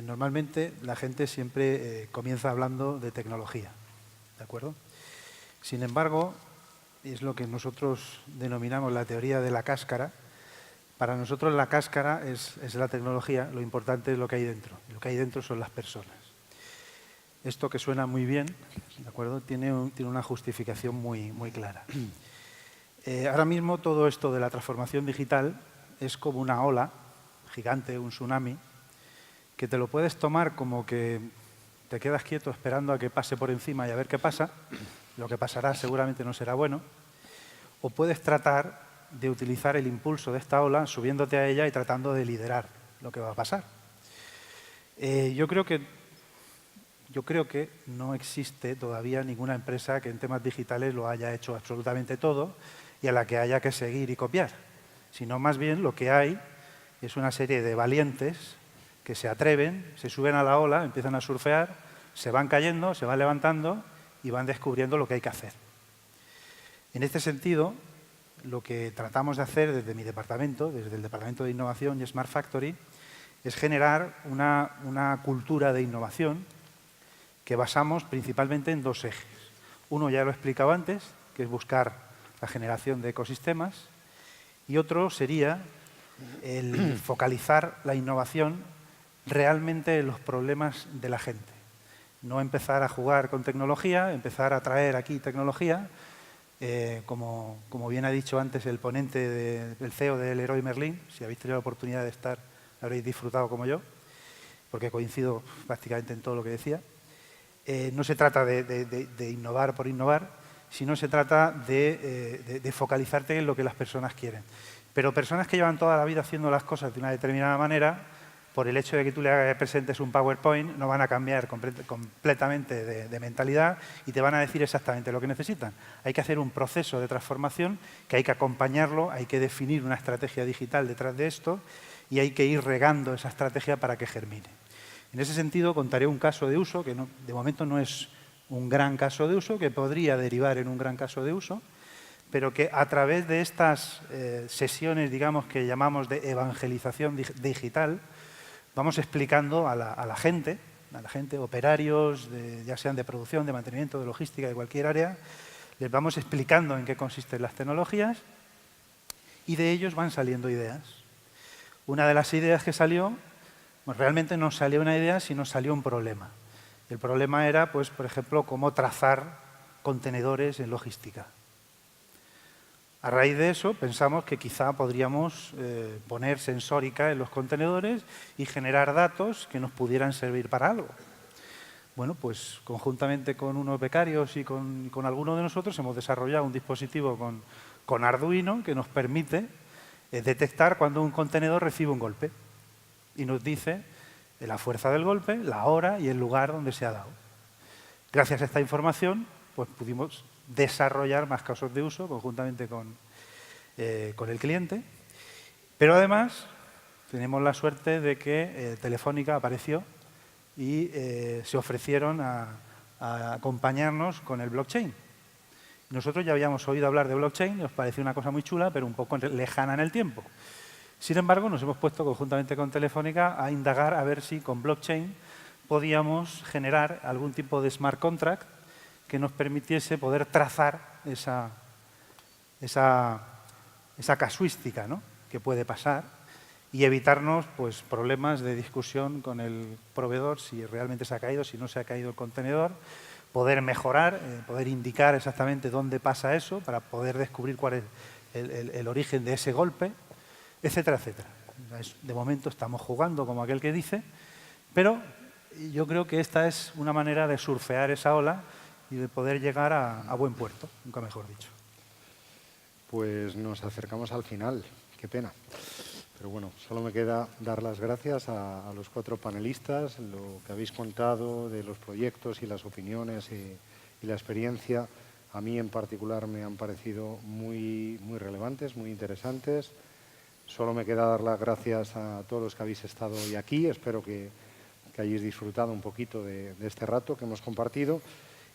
normalmente la gente siempre comienza hablando de tecnología, ¿de acuerdo? Sin embargo, es lo que nosotros denominamos la teoría de la cáscara. Para nosotros la cáscara es la tecnología, lo importante es lo que hay dentro. Y lo que hay dentro son las personas. Esto que suena muy bien, ¿de acuerdo? Tiene una justificación muy clara. Ahora mismo todo esto de la transformación digital es como una ola gigante, un tsunami, que te lo puedes tomar como que te quedas quieto esperando a que pase por encima y a ver qué pasa. Lo que pasará seguramente no será bueno. O puedes tratar de utilizar el impulso de esta ola subiéndote a ella y tratando de liderar lo que va a pasar. Yo creo que no existe todavía ninguna empresa que en temas digitales lo haya hecho absolutamente todo y a la que haya que seguir y copiar, sino más bien lo que hay es una serie de valientes que se atreven, se suben a la ola, empiezan a surfear, se van cayendo, se van levantando y van descubriendo lo que hay que hacer. En este sentido, lo que tratamos de hacer desde mi departamento, desde el Departamento de Innovación y Smart Factory, es generar una cultura de innovación que basamos principalmente en dos ejes. Uno ya lo he explicado antes, que es buscar la generación de ecosistemas, y otro sería el focalizar la innovación realmente en los problemas de la gente. No empezar a jugar con tecnología, empezar a traer aquí tecnología. Como bien ha dicho antes el ponente del CEO del Leroy Merlin, si habéis tenido la oportunidad de estar, habréis disfrutado como yo, porque coincido prácticamente en todo lo que decía. No se trata de innovar por innovar, sino se trata de focalizarte en lo que las personas quieren. Pero personas que llevan toda la vida haciendo las cosas de una determinada manera, por el hecho de que tú le presentes un PowerPoint, no van a cambiar completamente de mentalidad y te van a decir exactamente lo que necesitan. Hay que hacer un proceso de transformación que hay que acompañarlo, hay que definir una estrategia digital detrás de esto y hay que ir regando esa estrategia para que germine. En ese sentido, contaré un caso de uso, que de momento no es un gran caso de uso, que podría derivar en un gran caso de uso, pero que a través de estas sesiones, digamos, que llamamos de evangelización digital, vamos explicando a la gente, operarios, ya sean de producción, de mantenimiento, de logística, de cualquier área, les vamos explicando en qué consisten las tecnologías y de ellos van saliendo ideas. Una de las ideas que salió, pues realmente no salió una idea, sino salió un problema. El problema era, pues, por ejemplo, cómo trazar contenedores en logística. A raíz de eso pensamos que quizá podríamos poner sensórica en los contenedores y generar datos que nos pudieran servir para algo. Bueno, pues conjuntamente con unos becarios y con algunos de nosotros hemos desarrollado un dispositivo con Arduino que nos permite detectar cuando un contenedor recibe un golpe y nos dice la fuerza del golpe, la hora y el lugar donde se ha dado. Gracias a esta información, pues pudimos desarrollar más casos de uso conjuntamente con el cliente, pero además tenemos la suerte de que Telefónica apareció y se ofrecieron a acompañarnos con el blockchain. Nosotros ya habíamos oído hablar de blockchain, nos parecía una cosa muy chula, pero un poco lejana en el tiempo. Sin embargo, nos hemos puesto conjuntamente con Telefónica a indagar a ver si con blockchain podíamos generar algún tipo de smart contract que nos permitiese poder trazar esa casuística, ¿no?, que puede pasar y evitarnos pues, problemas de discusión con el proveedor, si realmente se ha caído, si no se ha caído el contenedor, poder mejorar, poder indicar exactamente dónde pasa eso para poder descubrir cuál es el origen de ese golpe, etcétera, etcétera. De momento estamos jugando como aquel que dice, pero yo creo que esta es una manera de surfear esa ola y de poder llegar a buen puerto, nunca mejor dicho. Pues nos acercamos al final, qué pena. Pero bueno, solo me queda dar las gracias a los 4 panelistas, lo que habéis contado de los proyectos y las opiniones y la experiencia. A mí en particular me han parecido muy relevantes, muy interesantes. Solo me queda dar las gracias a todos los que habéis estado hoy aquí. Espero que hayáis disfrutado un poquito de este rato que hemos compartido.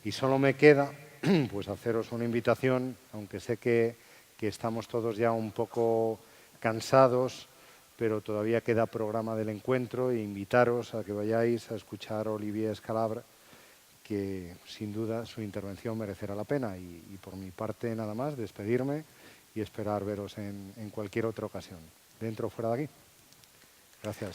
Y solo me queda pues haceros una invitación, aunque sé que estamos todos ya un poco cansados, pero todavía queda programa del encuentro, e invitaros a que vayáis a escuchar a Olivier Scalabra, que sin duda su intervención merecerá la pena. Y por mi parte nada más, despedirme y esperar veros en cualquier otra ocasión, dentro o fuera de aquí. Gracias.